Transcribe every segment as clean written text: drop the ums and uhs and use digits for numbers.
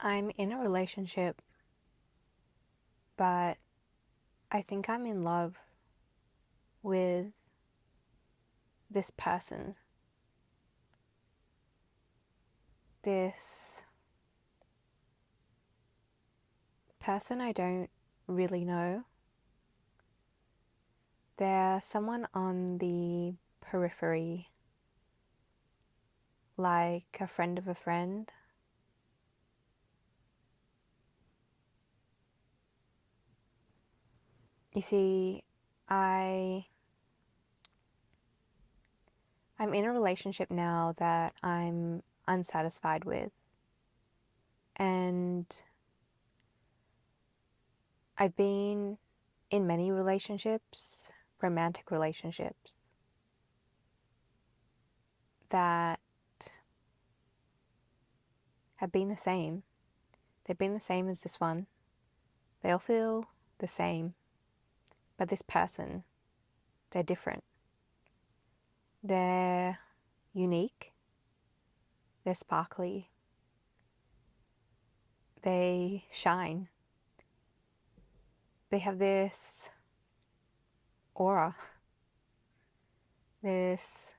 I'm in a relationship, but I think I'm in love with this person. This person I don't really know. They're someone on the periphery, like a friend of a friend. You see, I I'm in a relationship now that I'm unsatisfied with, and I've been in many relationships, romantic relationships, that have been the same. They've been the same as this one. They all feel the same. But this person, they're different. They're unique. They're sparkly. They shine. They have this aura, this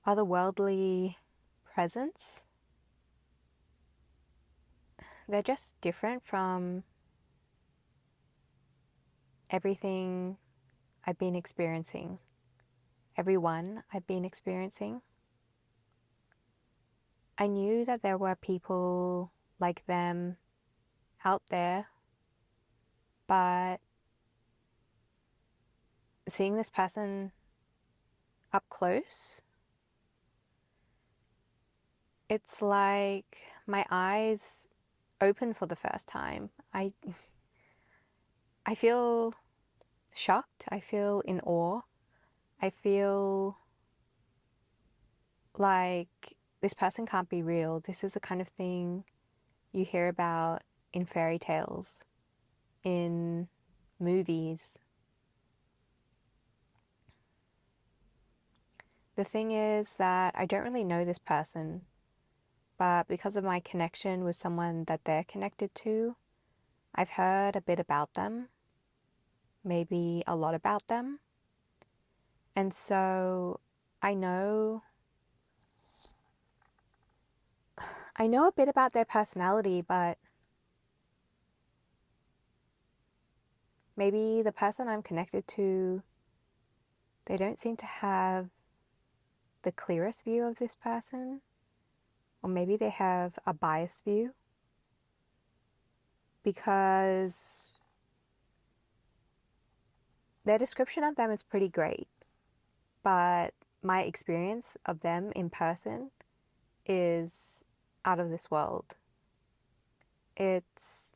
otherworldly presence. They're just different from everything I've been experiencing, everyone I've been experiencing. I knew that there were people like them out there, but seeing this person up close, it's like my eyes open for the first time. I feel shocked. I feel in awe. I feel like this person can't be real. This is the kind of thing you hear about in fairy tales, in movies. The thing is that I don't really know this person, but because of my connection with someone that they're connected to, I've heard a bit about them, maybe a lot about them. And so I know a bit about their personality, but maybe the person I'm connected to, they don't seem to have the clearest view of this person, or maybe they have a biased view, because their description of them is pretty great, but my experience of them in person is out of this world. It's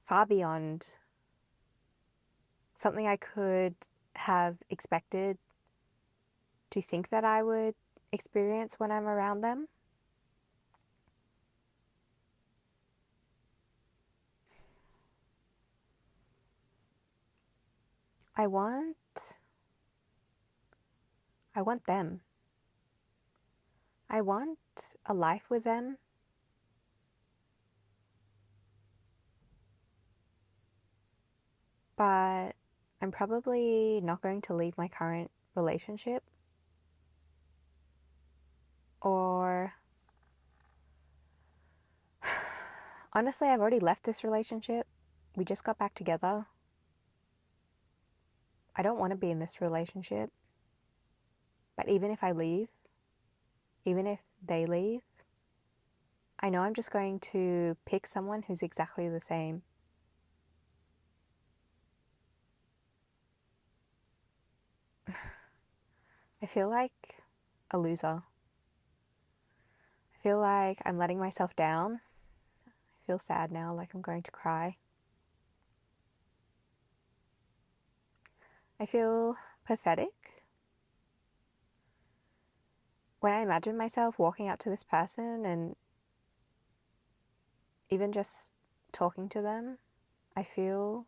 far beyond something I could have expected to think that I would experience when I'm around them. I want them. I want a life with them. But I'm probably not going to leave my current relationship. Or honestly, I've already left this relationship. We just got back together. I don't want to be in this relationship. But even if I leave, even if they leave, I know I'm just going to pick someone who's exactly the same. I feel like a loser. I feel like I'm letting myself down. I feel sad now, like I'm going to cry. I feel pathetic when I imagine myself walking up to this person and even just talking to them. I feel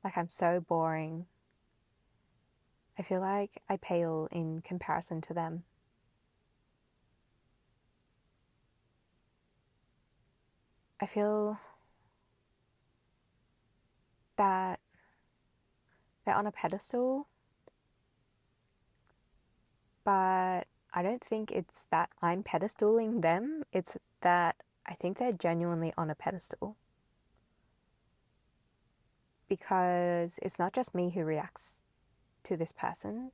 like I'm so boring. I feel like I pale in comparison to them. I feel that they're on a pedestal, but I don't think it's that I'm pedestaling them. It's that I think they're genuinely on a pedestal. Because it's not just me who reacts to this person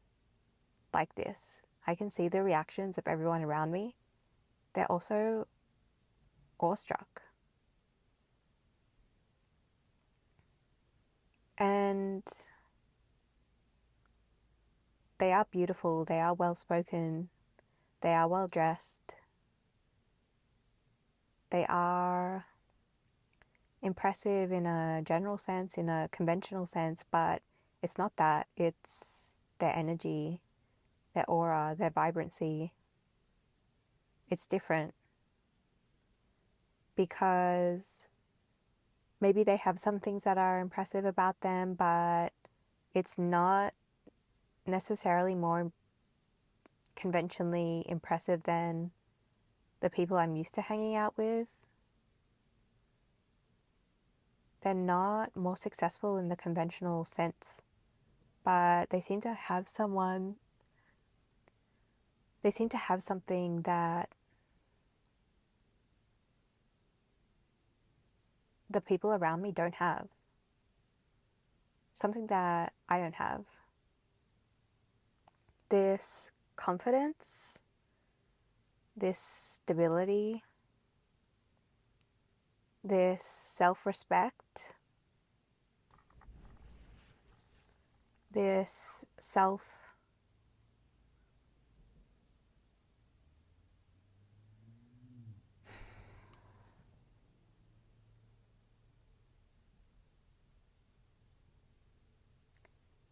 like this. I can see the reactions of everyone around me. They're also awestruck. And they are beautiful, they are well spoken, they are well dressed, they are impressive in a general sense, in a conventional sense, but it's not that. It's their energy, their aura, their vibrancy. It's different because maybe they have some things that are impressive about them, but it's not necessarily more conventionally impressive than the people I'm used to hanging out with. They're not more successful in the conventional sense, but they seem to have something that the people around me don't have. Something that I don't have. This confidence, this stability, this self-respect, this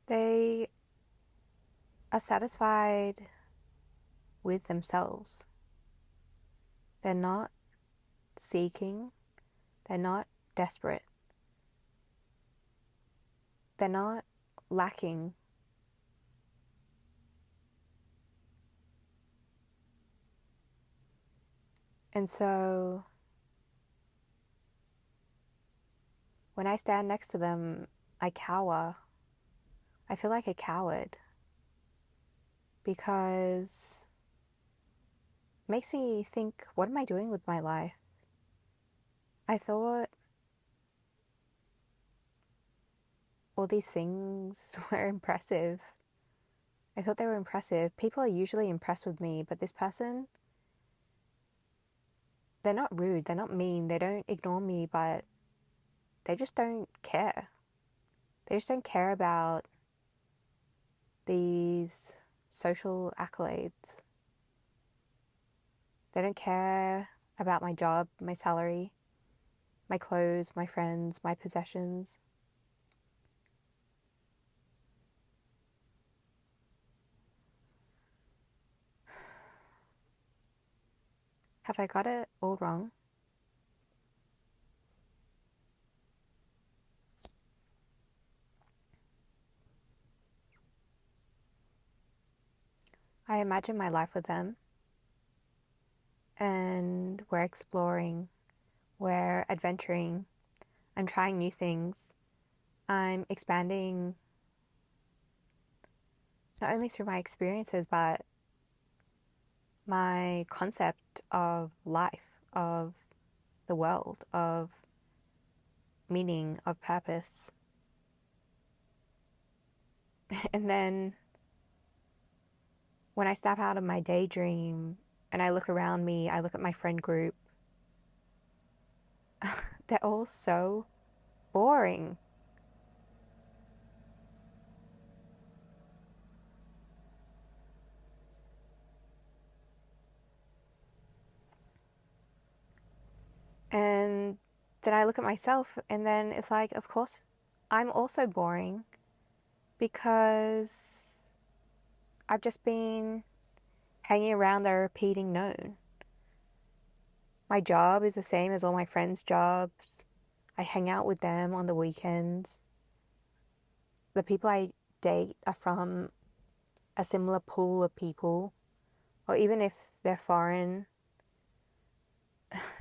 they are satisfied with themselves. They're not seeking, they're not desperate, they're not lacking. And so when I stand next to them, I cower. I feel like a coward because it makes me think, what am I doing with my life? I thought all these things were impressive. I thought they were impressive. People are usually impressed with me, but this person, they're not rude, they're not mean, they don't ignore me, but they just don't care. They just don't care about these social accolades. They don't care about my job, my salary, my clothes, my friends, my possessions. Have I got it all wrong? I imagine my life with them, and we're exploring, we're adventuring, I'm trying new things, I'm expanding not only through my experiences, but my concept of life, of the world, of meaning, of purpose. And then when I step out of my daydream and I look around me, I look at my friend group, they're all so boring. And then I look at myself, and then it's like, of course, I'm also boring because I've just been hanging around the repeating known. My job is the same as all my friends' jobs. I hang out with them on the weekends. The people I date are from a similar pool of people, or even if they're foreign,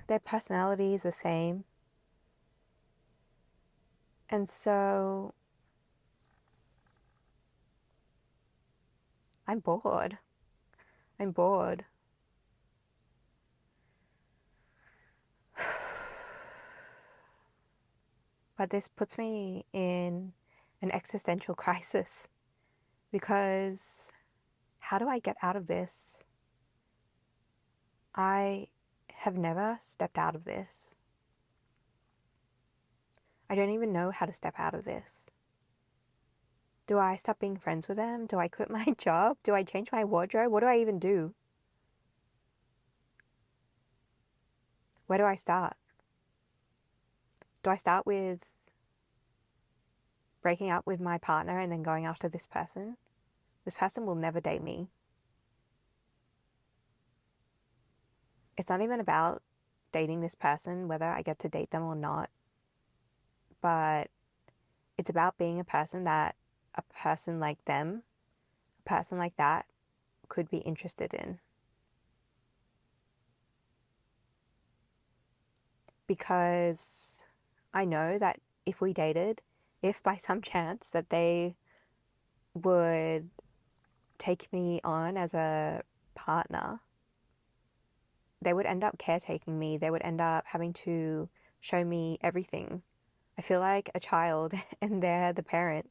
their personality is the same. And so I'm bored. I'm bored. But this puts me in an existential crisis because how do I get out of this? I have never stepped out of this. I don't even know how to step out of this. Do I stop being friends with them? Do I quit my job? Do I change my wardrobe? What do I even do? Where do I start? Do I start with breaking up with my partner and then going after this person? This person will never date me. It's not even about dating this person, whether I get to date them or not, but it's about being a person that a person like them, a person like that could be interested in. Because I know that if we dated, if by some chance that they would take me on as a partner, they would end up caretaking me. They would end up having to show me everything. I feel like a child and they're the parent.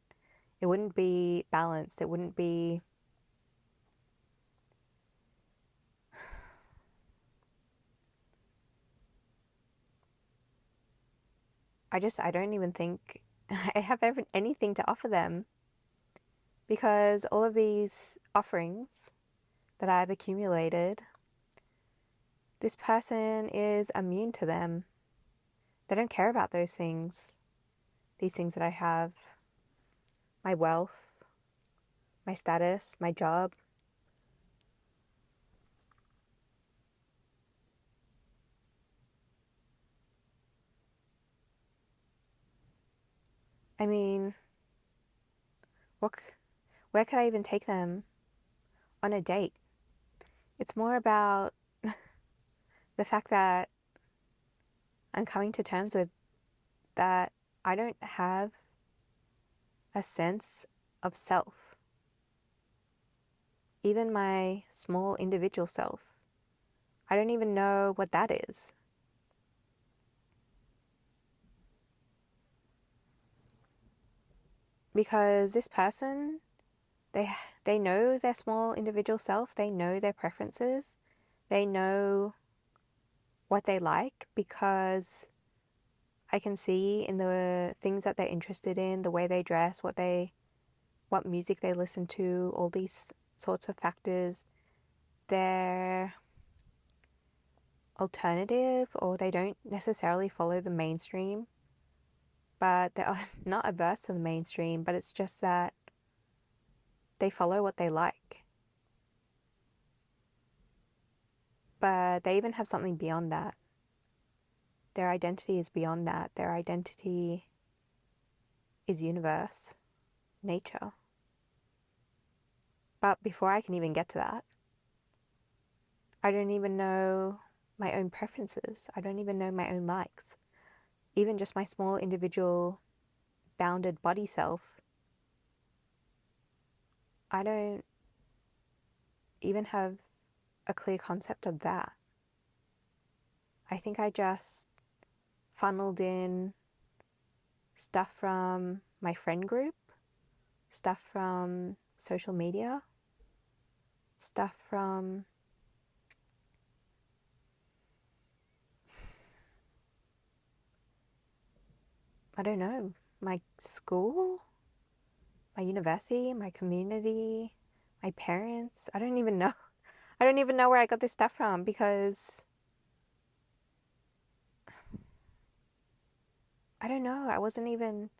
It wouldn't be balanced. It wouldn't be. I don't even think I have anything to offer them because all of these offerings that I've accumulated, this person is immune to them. They don't care about those things. These things that I have, my wealth, my status, my job. I mean, what, where could I even take them on a date? It's more about the fact that I'm coming to terms with that I don't have a sense of self, even my small individual self. I don't even know what that is. Because this person, they they know their small individual self, they know their preferences, they know what they like because I can see in the things that they're interested in, the way they dress, what music they listen to, all these sorts of factors. They're alternative or they don't necessarily follow the mainstream, but they're not averse to the mainstream, but it's just that they follow what they like. But they even have something beyond that. Their identity is beyond that. Their identity is universe, nature. But before I can even get to that, I don't even know my own preferences. I don't even know my own likes. Even just my small individual bounded body self, I don't even have a clear concept of that. I think I just funneled in stuff from my friend group, stuff from social media, stuff from, I don't know, my school, my university, my community, my parents. I don't even know. I don't even know where I got this stuff from because I don't know. I wasn't even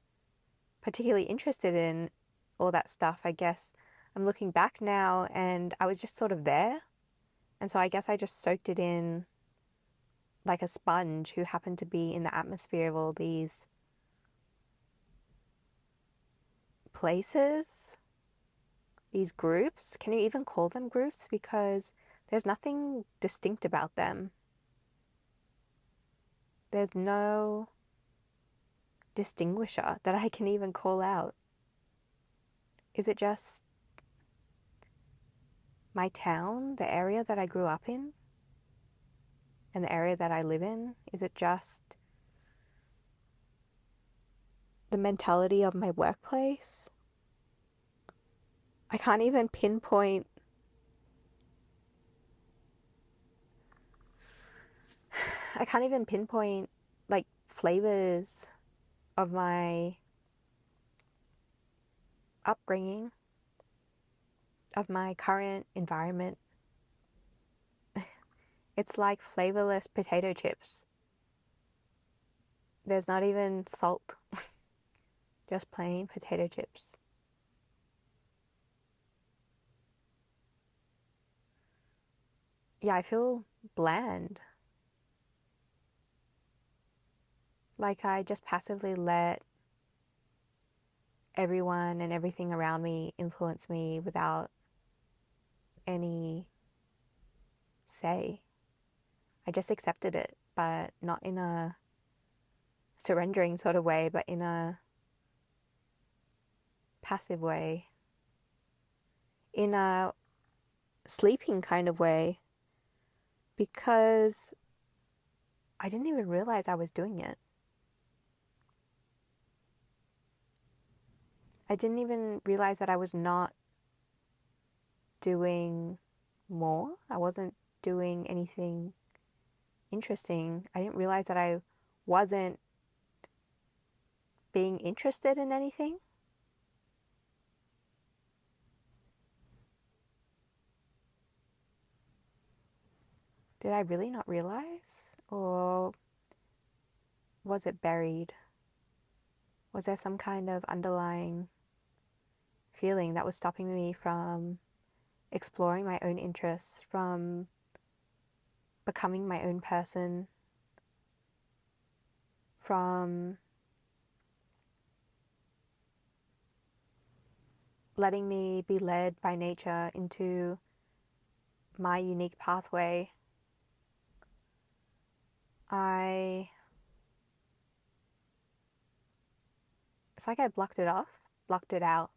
particularly interested in all that stuff. I guess I'm looking back now and I was just sort of there. And so I guess I just soaked it in like a sponge who happened to be in the atmosphere of all these places, these groups. Can you even call them groups? Because there's nothing distinct about them. There's no distinguisher that I can even call out? Is it just my town, the area that I grew up in, and the area that I live in? Is it just the mentality of my workplace? I can't even pinpoint like flavors of my upbringing, of my current environment. It's like flavorless potato chips. There's not even salt, just plain potato chips. Yeah, I feel bland. Like I just passively let everyone and everything around me influence me without any say. I just accepted it, but not in a surrendering sort of way, but in a passive way, in a sleeping kind of way, because I didn't even realize I was doing it. I didn't even realize that I was not doing more. I wasn't doing anything interesting. I didn't realize that I wasn't being interested in anything. Did I really not realize? Or was it buried? Was there some kind of underlying feeling that was stopping me from exploring my own interests, from becoming my own person, from letting me be led by nature into my unique pathway? It's like I blocked it off, blocked it out.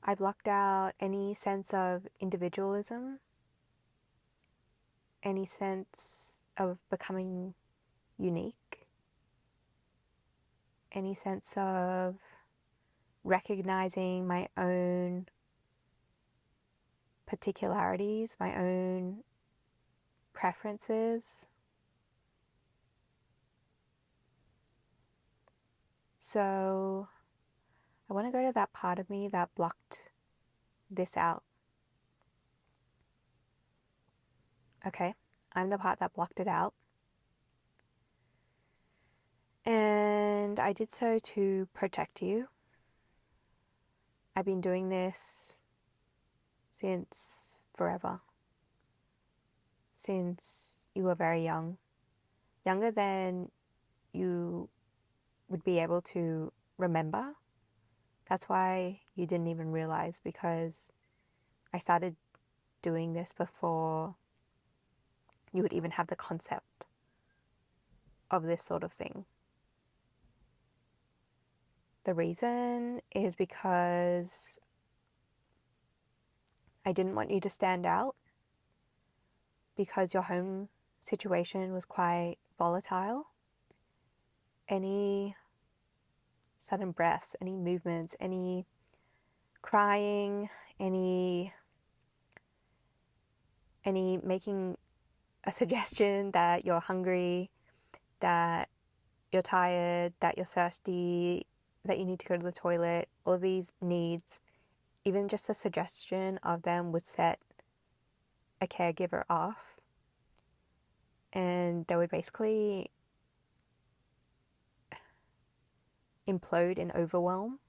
I blocked out any sense of individualism, any sense of becoming unique, any sense of recognizing my own particularities, my own preferences. So I want to go to that part of me that blocked this out. Okay, I'm the part that blocked it out. And I did so to protect you. I've been doing this since forever. Since you were very young. Younger than you would be able to remember. That's why you didn't even realize, because I started doing this before you would even have the concept of this sort of thing. The reason is because I didn't want you to stand out, because your home situation was quite volatile. Any sudden breaths, any movements, any crying, any making a suggestion that you're hungry, that you're tired, that you're thirsty, that you need to go to the toilet, all these needs, even just a suggestion of them would set a caregiver off. And they would basically implode in overwhelm.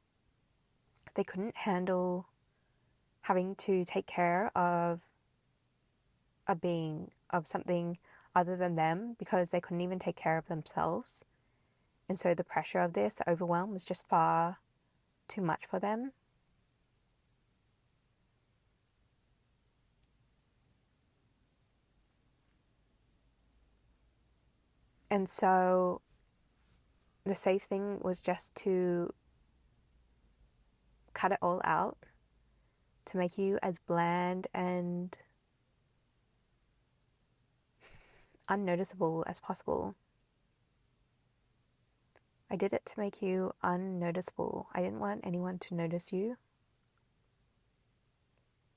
They couldn't handle having to take care of a being, of something other than them, because they couldn't even take care of themselves. And so the pressure of this, the overwhelm, was just far too much for them. And so the safe thing was just to cut it all out, to make you as bland and unnoticeable as possible. I did it to make you unnoticeable. I didn't want anyone to notice you.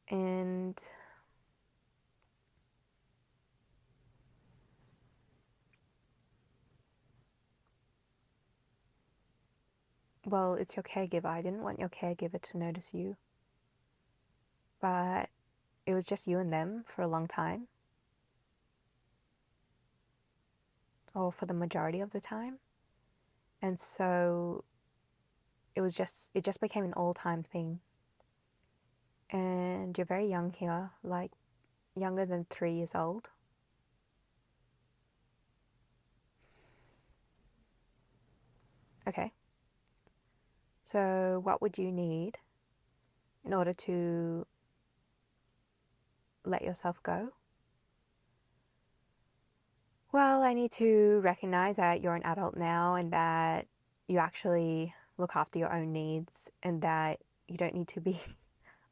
And well, it's your caregiver. I didn't want your caregiver to notice you. But it was just you and them for a long time, or for the majority of the time. And so it just became an all-time thing. And you're very young here, like younger than 3 years old. Okay. So what would you need in order to let yourself go? Well, I need to recognize that you're an adult now and that you actually look after your own needs and that you don't need to be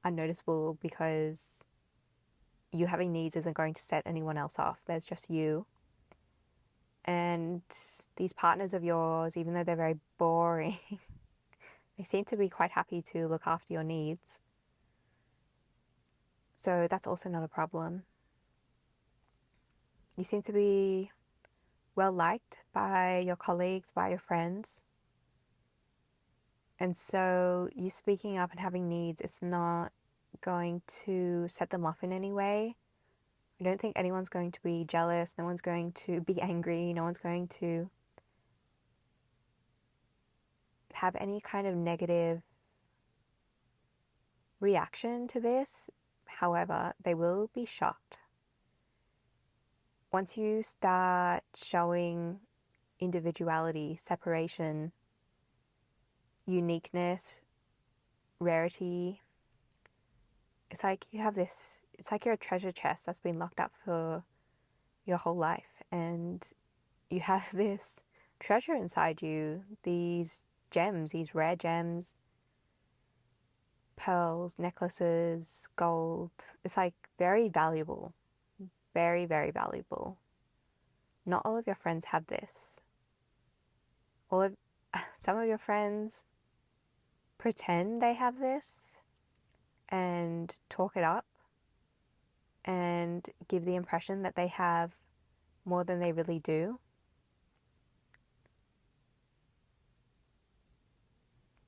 unnoticeable because you having needs isn't going to set anyone else off. There's just you. And these partners of yours, even though they're very boring, they seem to be quite happy to look after your needs. So that's also not a problem. You seem to be well liked by your colleagues, by your friends. And so you speaking up and having needs, it's not going to set them off in any way. I don't think anyone's going to be jealous. No one's going to be angry. No one's going to have any kind of negative reaction to this. However, they will be shocked. Once you start showing individuality, separation, uniqueness, rarity, it's like you have this, it's like you're a treasure chest that's been locked up for your whole life. And you have this treasure inside you, these gems, these rare gems, pearls, necklaces, gold. It's like very valuable, very, very valuable. Not all of your friends have this. Some of your friends pretend they have this and talk it up and give the impression that they have more than they really do.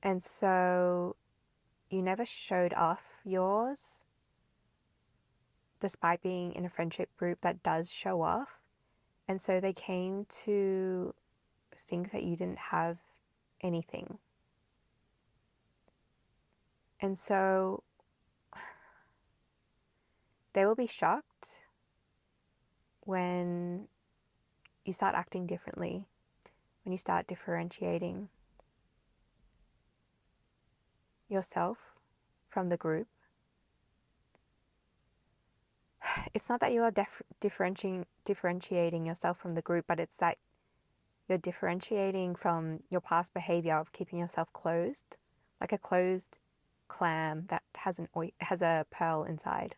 And so you never showed off yours, despite being in a friendship group that does show off. And so they came to think that you didn't have anything. And so they will be shocked when you start acting differently, when you start differentiating yourself from the group. It's not that you are differentiating yourself from the group, but it's that you're differentiating from your past behavior of keeping yourself closed, like a closed clam that has a pearl inside.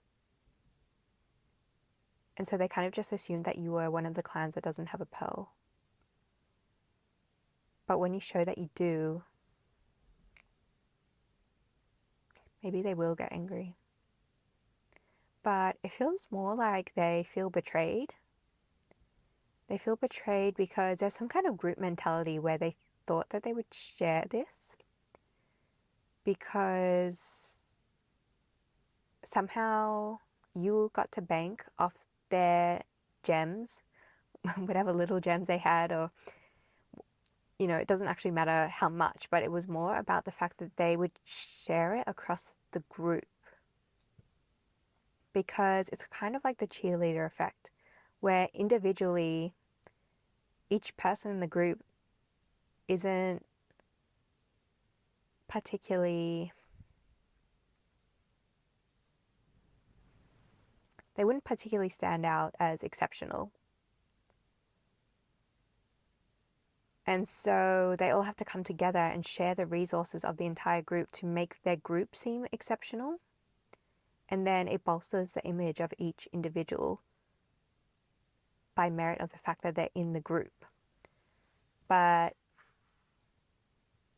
And so they kind of just assumed that you were one of the clans that doesn't have a pearl. But when you show that you do, maybe they will get angry. But it feels more like they feel betrayed. They feel betrayed because there's some kind of group mentality where they thought that they would share this because somehow you got to bank off their gems, whatever little gems they had, or, you know, it doesn't actually matter how much, but it was more about the fact that they would share it across the group. Because it's kind of like the cheerleader effect, where individually, each person in the group isn't particularly, they wouldn't particularly stand out as exceptional. And so they all have to come together and share the resources of the entire group to make their group seem exceptional. And then it bolsters the image of each individual by merit of the fact that they're in the group. But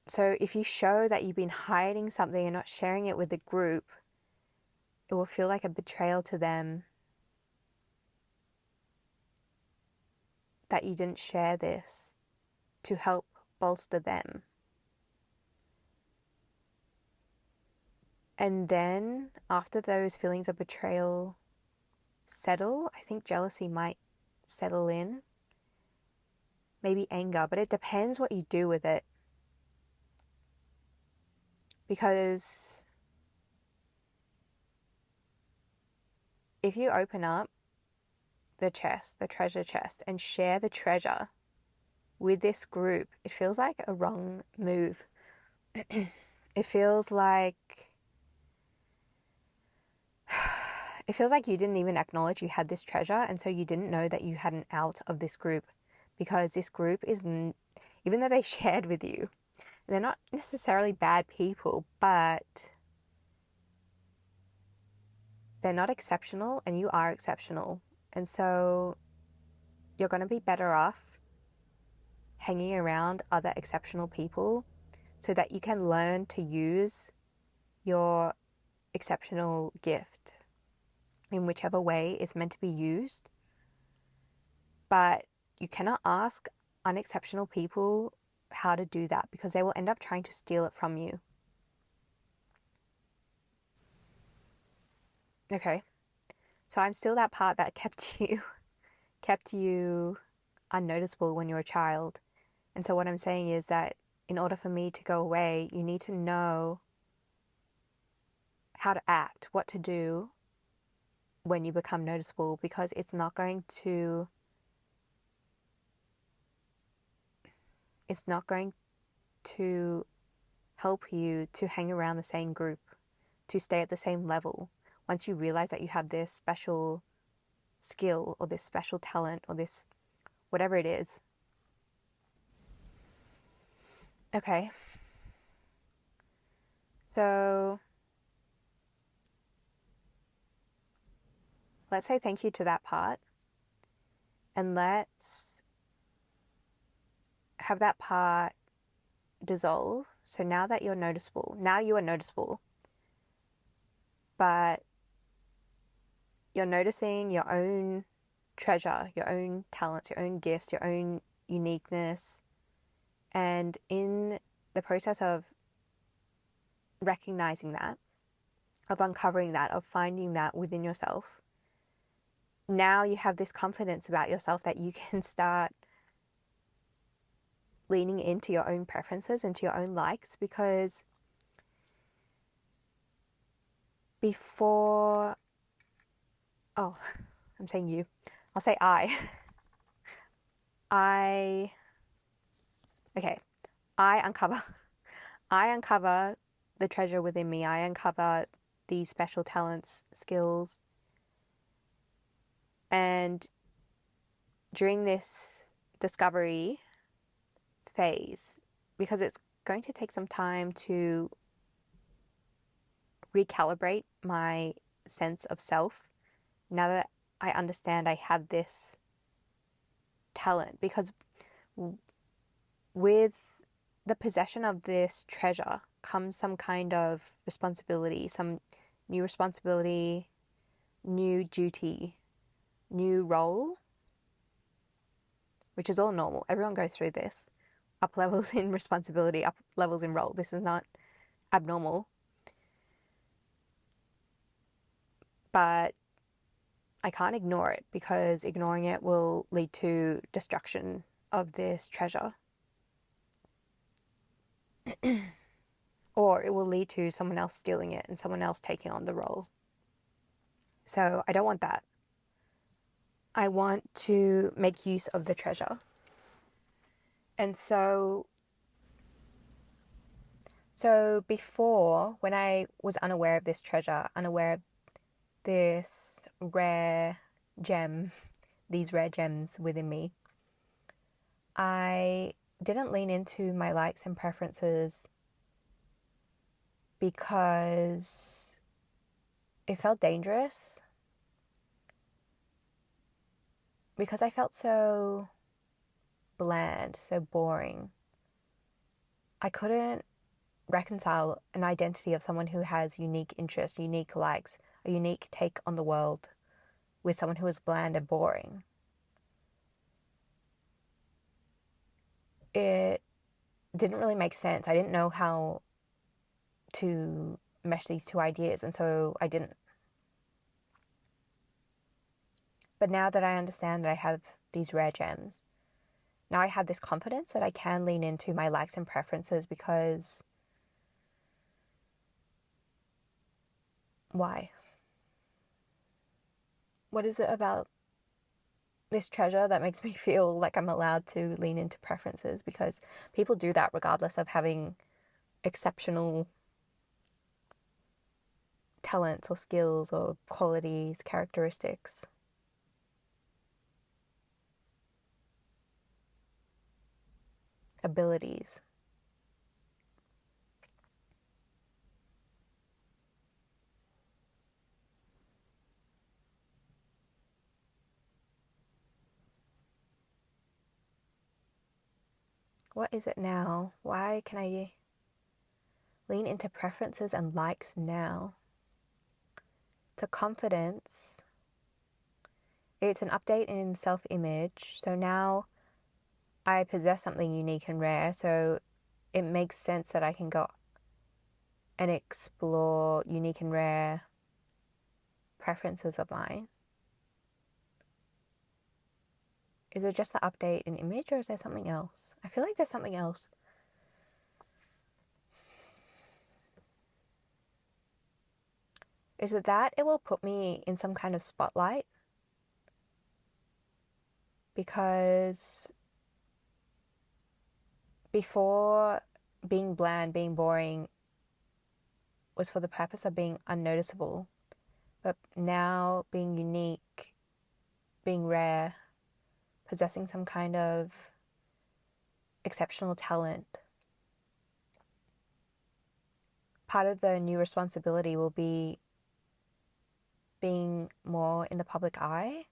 so if you show that you've been hiding something and not sharing it with the group, it will feel like a betrayal to them that you didn't share this to help bolster them. And then after those feelings of betrayal settle, I think jealousy might settle in, maybe anger, but it depends what you do with it. Because if you open up the chest, the treasure chest, and share the treasure with this group, it feels like a wrong move. It feels like you didn't even acknowledge you had this treasure, and so you didn't know that you had an out of this group, because this group isn't, even though they shared with you, they're not necessarily bad people, but they're not exceptional, and you are exceptional. And so you're going to be better off hanging around other exceptional people so that you can learn to use your exceptional gift in whichever way it's meant to be used. But you cannot ask unexceptional people how to do that, because they will end up trying to steal it from you. Okay, so I'm still that part that kept you unnoticeable when you were a child. And so what I'm saying is that in order for me to go away, you need to know how to act, what to do when you become noticeable, because it's not going to help you to hang around the same group, to stay at the same level. Once you realize that you have this special skill or this special talent or this whatever it is. Okay. So let's say thank you to that part, and let's have that part dissolve. So now that you're noticeable, now you are noticeable, but you're noticing your own treasure, your own talents, your own gifts, your own uniqueness. And in the process of recognizing that, of uncovering that, of finding that within yourself, now you have this confidence about yourself that you can start leaning into your own preferences, into your own likes. Because before, oh, I'm saying you, I'll say okay, I uncover the treasure within me. I uncover these special talents, skills. And during this discovery phase, because it's going to take some time to recalibrate my sense of self, now that I understand I have this talent, because with the possession of this treasure comes some kind of responsibility, some new responsibility, new duty, new role, which is all normal. Everyone goes through this. Up levels in responsibility, up levels in role. This is not abnormal. But I can't ignore it, because ignoring it will lead to destruction of this treasure. Or it will lead to someone else stealing it and someone else taking on the role. So I don't want that. I want to make use of the treasure. And so before, when I was unaware of this treasure, unaware of this rare gem, these rare gems within me, didn't lean into my likes and preferences because it felt dangerous, because I felt so bland, so boring. I couldn't reconcile an identity of someone who has unique interests, unique likes, a unique take on the world with someone who is bland and boring. It didn't really make sense. I didn't know how to mesh these two ideas, and so I didn't. But now that I understand that I have these rare gems, now I have this confidence that I can lean into my likes and preferences because why? What is it about this treasure that makes me feel like I'm allowed to lean into preferences? Because people do that regardless of having exceptional talents or skills or qualities, characteristics, abilities. What is it now? Why can I lean into preferences and likes now? It's a confidence. It's an update in self-image. So now I possess something unique and rare. So it makes sense that I can go and explore unique and rare preferences of mine. Is it just the update in image, or is there something else? I feel like there's something else. Is it that it will put me in some kind of spotlight? Because before, being bland, being boring was for the purpose of being unnoticeable. But now being unique, being rare, possessing some kind of exceptional talent, part of the new responsibility will be being more in the public eye.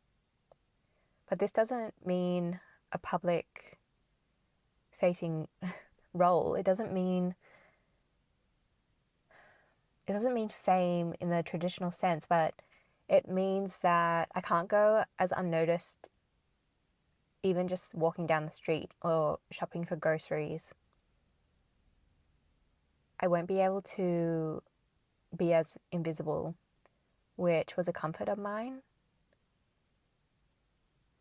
But this doesn't mean a public facing role. It doesn't mean fame in the traditional sense, but it means that I can't go as unnoticed even just walking down the street or shopping for groceries. I won't be able to be as invisible, which was a comfort of mine,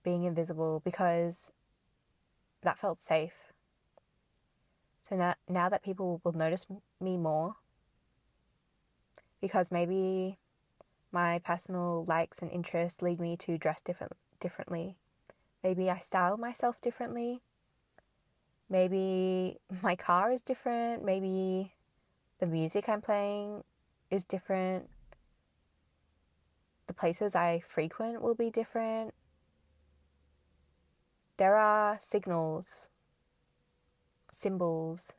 being invisible, because that felt safe. So now that people will notice me more, because maybe my personal likes and interests lead me to dress differently. Maybe I style myself differently. Maybe my car is different. Maybe the music I'm playing is different. The places I frequent will be different. There are signals, symbols,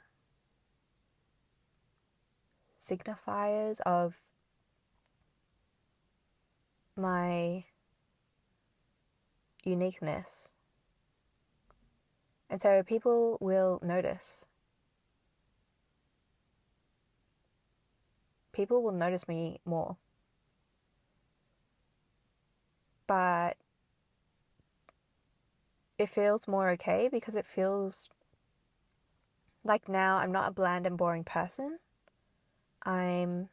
signifiers of my uniqueness. And so people will notice. People will notice me more. But it feels more okay because it feels like now I'm not a bland and boring person. I've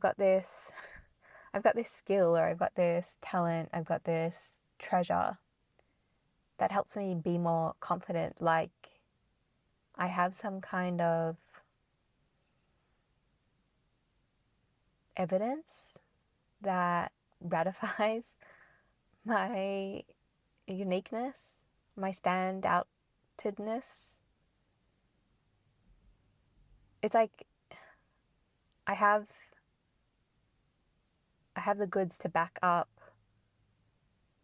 got this skill, or I've got this talent, I've got this treasure that helps me be more confident, like I have some kind of evidence that ratifies my uniqueness, my standoutedness. It's like I have the goods to back up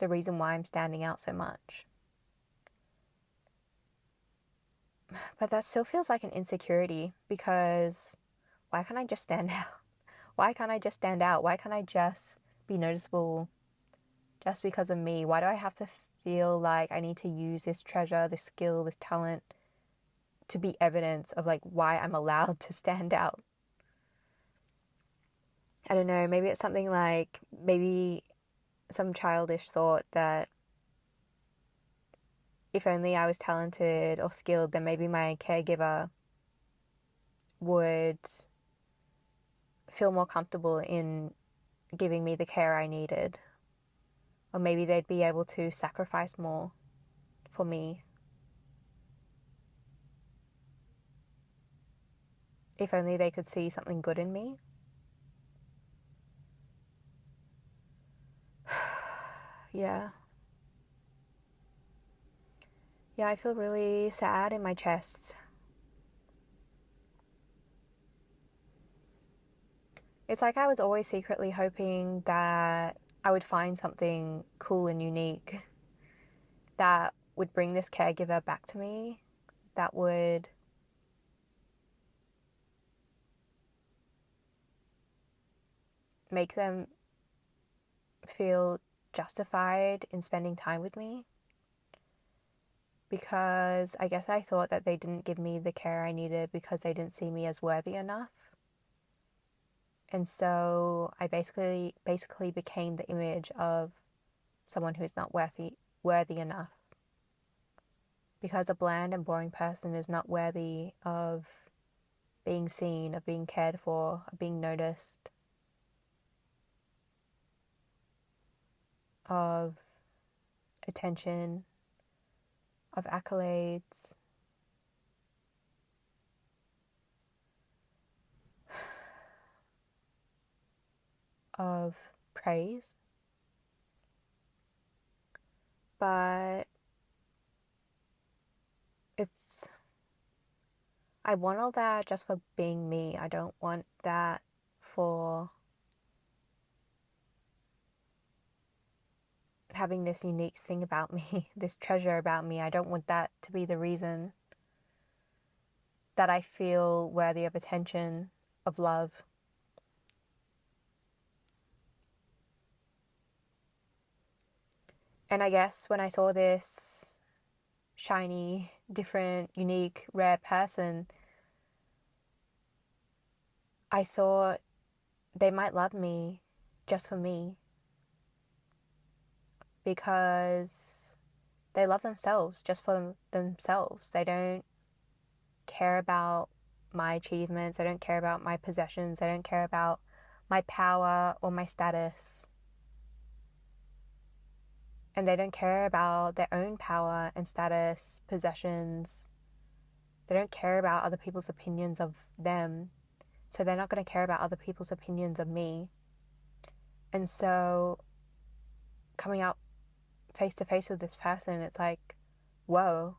the reason why I'm standing out so much. But that still feels like an insecurity, because why can't I just stand out? Why can't I just stand out? Why can't I just be noticeable just because of me? Why do I have to feel like I need to use this treasure, this skill, this talent to be evidence of like why I'm allowed to stand out? I don't know, maybe it's something like, maybe some childish thought that if only I was talented or skilled, then maybe my caregiver would feel more comfortable in giving me the care I needed. Or maybe they'd be able to sacrifice more for me. If only they could see something good in me. Yeah. Yeah, I feel really sad in my chest. It's like I was always secretly hoping that I would find something cool and unique that would bring this caregiver back to me, that would make them feel justified in spending time with me. Because I guess I thought that they didn't give me the care I needed because they didn't see me as worthy enough. And so I basically became the image of someone who's not worthy enough. Because a bland and boring person is not worthy of being seen, of being cared for, of being noticed, of attention, of accolades. Of praise. But I want all that just for being me. I don't want that for having this unique thing about me, this treasure about me. I don't want that to be the reason that I feel worthy of attention, of love. And I guess when I saw this shiny, different, unique, rare person, I thought they might love me just for me, because they love themselves just for themselves. They don't care about my achievements. They don't care about my possessions. They don't care about my power or my status. And they don't care about their own power and status, possessions. They don't care about other people's opinions of them. So they're not going to care about other people's opinions of me. And so coming out face to face with this person, it's like, whoa,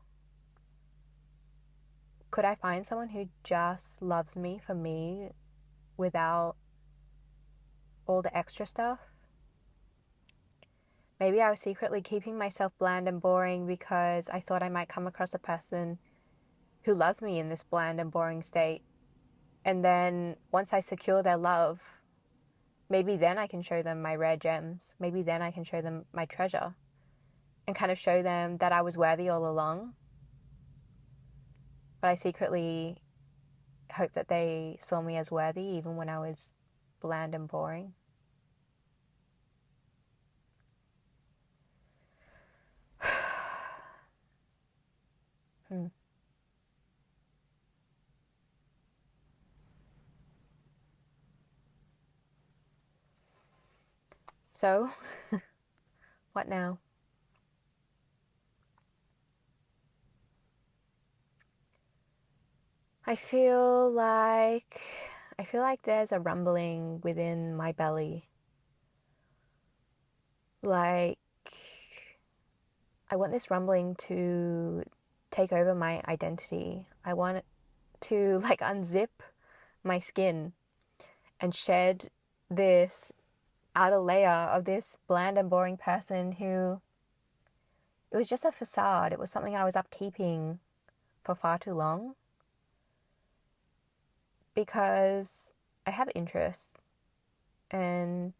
could I find someone who just loves me for me without all the extra stuff? Maybe I was secretly keeping myself bland and boring because I thought I might come across a person who loves me in this bland and boring state. And then once I secure their love, maybe then I can show them my rare gems. Maybe then I can show them my treasure and kind of show them that I was worthy all along. But I secretly hoped that they saw me as worthy even when I was bland and boring. So, what now? I feel like there's a rumbling within my belly. Like, I want this rumbling to take over my identity. I want to like unzip my skin and shed this outer layer of this bland and boring person who, it was just a facade. It was something I was upkeeping for far too long because I have interests and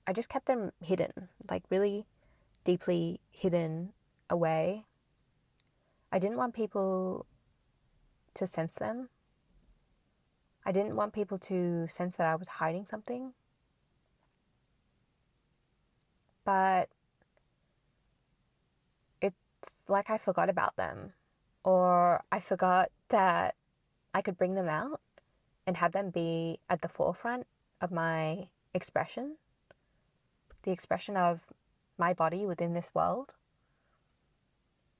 I just kept them hidden, like really deeply hidden away. I didn't want people to sense them. I didn't want people to sense that I was hiding something. But it's like I forgot about them, or I forgot that I could bring them out and have them be at the forefront of my expression, the expression of my body within this world,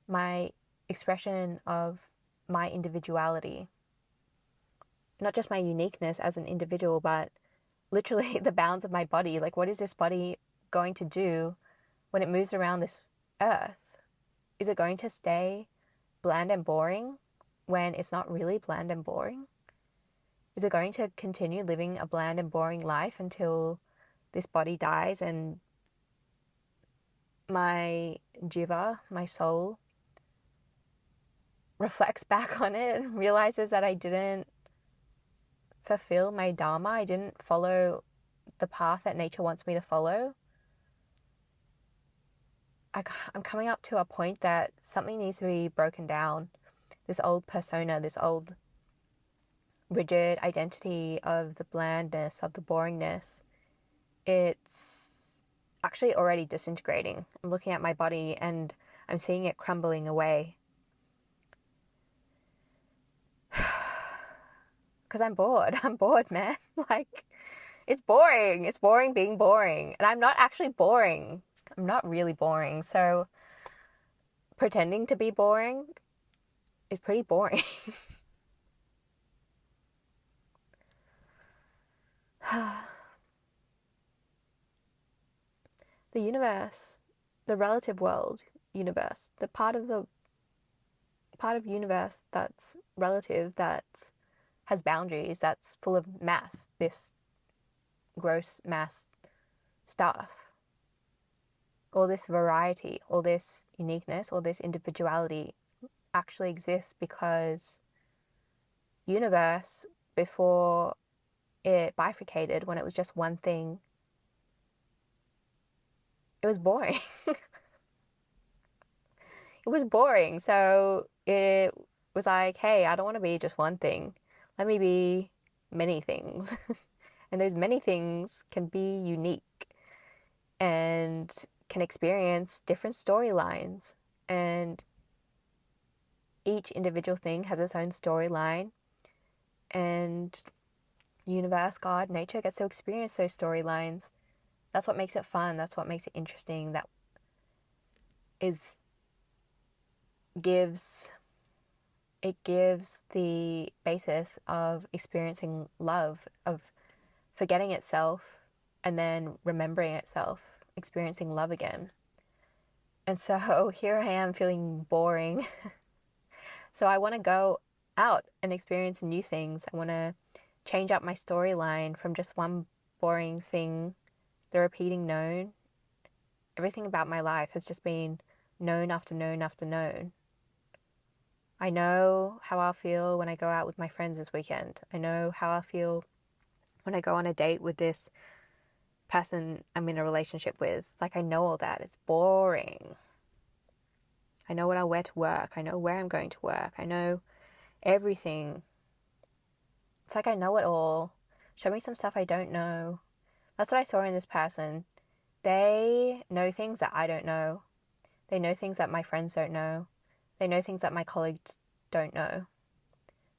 my expression of my individuality, not just my uniqueness as an individual, but literally the bounds of my body. Like, what is this body going to do when it moves around this earth? Is it going to stay bland and boring when it's not really bland and boring? Is it going to continue living a bland and boring life until this body dies and my jiva, my soul, reflects back on it and realizes that I didn't fulfill my dharma, I didn't follow the path that nature wants me to follow? I'm coming up to a point that something needs to be broken down. This old persona, this old rigid identity of the blandness, of the boringness, it's actually already disintegrating. I'm looking at my body and I'm seeing it crumbling away. Because I'm bored. I'm bored, man. Like, it's boring. It's boring being boring. And I'm not actually boring. I'm not really boring. So pretending to be boring is pretty boring. The universe, the relative world universe, the part of universe that's relative, that has boundaries, that's full of mass, this gross mass stuff, all this variety, all this uniqueness, all this individuality actually exists because universe, before it bifurcated, when it was just one thing, it was boring. It was boring. So it was like, hey, I don't want to be just one thing. Let me be many things. And those many things can be unique and can experience different storylines. And each individual thing has its own storyline. And universe, God, nature gets to experience those storylines. That's what makes it fun. That's what makes it interesting. That gives the basis of experiencing love, of forgetting itself and then remembering itself, experiencing love again. And so here I am feeling boring. So I want to go out and experience new things. I want to change up my storyline from just one boring thing, the repeating known. Everything about my life has just been known after known after known. I know how I'll feel when I go out with my friends this weekend. I know how I'll feel when I go on a date with this person I'm in a relationship with. Like, I know all that. It's boring. I know what I'll wear to work. I know where I'm going to work. I know everything. It's like I know it all. Show me some stuff I don't know. That's what I saw in this person. They know things that I don't know. They know things that my friends don't know. They know things that my colleagues don't know.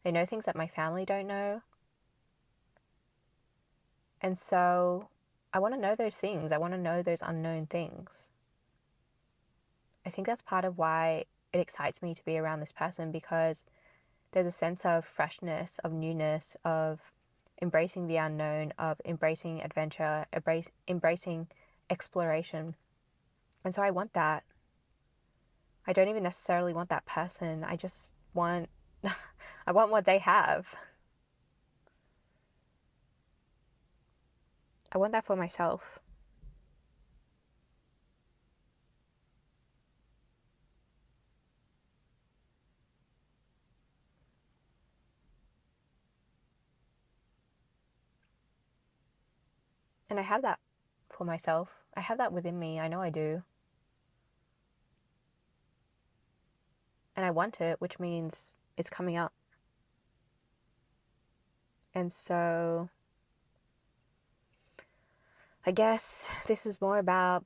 They know things that my family don't know. And so I want to know those things. I want to know those unknown things. I think that's part of why it excites me to be around this person, because there's a sense of freshness, of newness, of embracing the unknown, of embracing adventure, embracing exploration. And so I want that. I don't even necessarily want that person. I just want, I want what they have. I want that for myself. And I have that for myself. I have that within me. I know I do. And I want it, which means it's coming up. And so I guess this is more about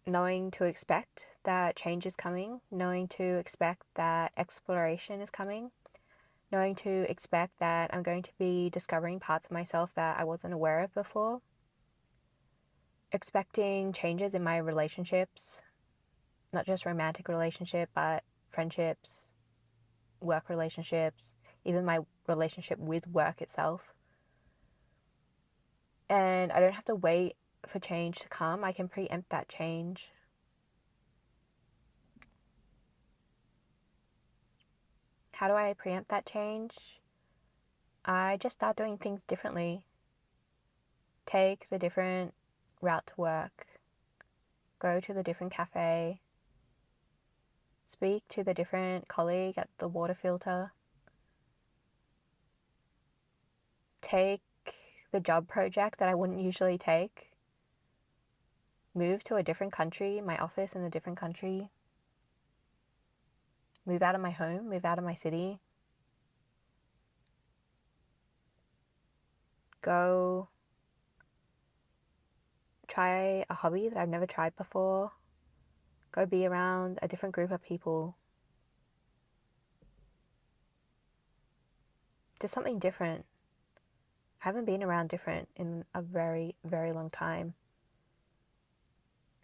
knowing to expect that change is coming, knowing to expect that exploration is coming, knowing to expect that I'm going to be discovering parts of myself that I wasn't aware of before, expecting changes in my relationships, not just romantic relationship, but friendships, work relationships, even my relationship with work itself. And I don't have to wait for change to come. I can preempt that change. How do I preempt that change? I just start doing things differently. Take the different route to work. Go to the different cafe. Speak to the different colleague at the water filter. Take the job project that I wouldn't usually take. Move to a different country, my office in a different country. Move out of my home, move out of my city. Go try a hobby that I've never tried before. Go be around a different group of people. Just something different. I haven't been around different in a very, very long time.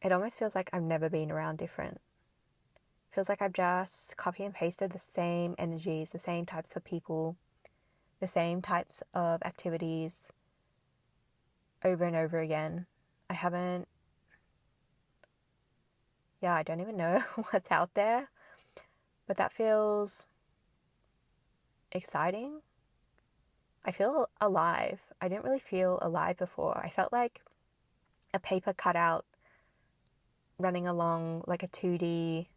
It almost feels like I've never been around different. It feels like I've just copy and pasted the same energies, the same types of people, the same types of activities over and over again. I haven't, I don't even know what's out there, but that feels exciting. I feel alive. I didn't really feel alive before. I felt like a paper cutout running along like a 2D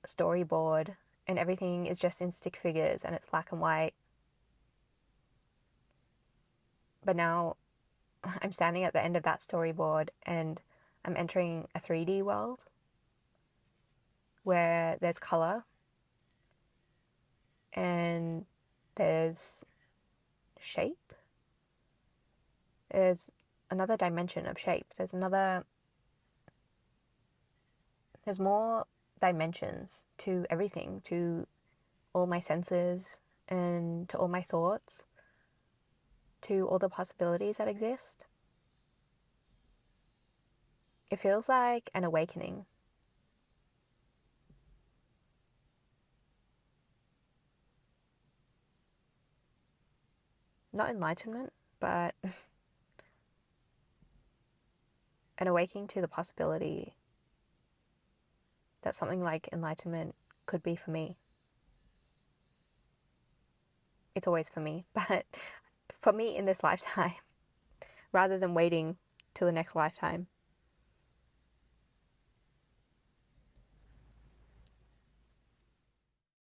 storyboard, and everything is just in stick figures and it's black and white. But now I'm standing at the end of that storyboard and I'm entering a 3D world where there's color and there's shape. There's another dimension of shape. There's more dimensions to everything, to all my senses and to all my thoughts, to all the possibilities that exist. It feels like an awakening. Not enlightenment, but an awakening to the possibility that something like enlightenment could be for me. It's always for me, but for me in this lifetime, rather than waiting till the next lifetime.